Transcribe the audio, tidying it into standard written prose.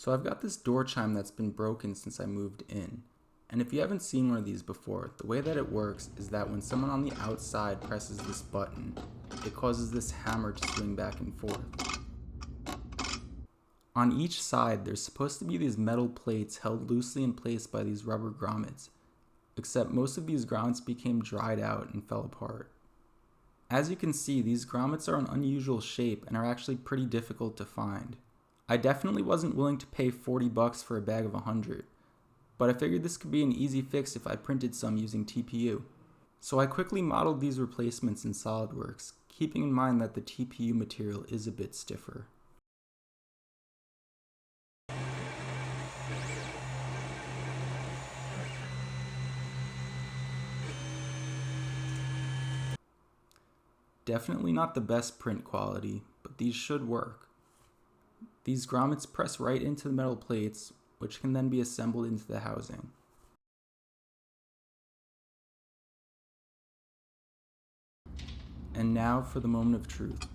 So I've got this door chime that's been broken since I moved in. And if you haven't seen one of these before, the way that it works is that when someone on the outside presses this button, it causes this hammer to swing back and forth. On each side, there's supposed to be these metal plates held loosely in place by these rubber grommets, except most of these grommets became dried out and fell apart. As you can see, these grommets are an unusual shape and are actually pretty difficult to find. I definitely wasn't willing to pay $40 for a bag of 100, but I figured this could be an easy fix if I printed some using TPU. So I quickly modeled these replacements in SolidWorks, keeping in mind that the TPU material is a bit stiffer. Definitely not the best print quality, but these should work. These grommets press right into the metal plates, which can then be assembled into the housing. And now for the moment of truth.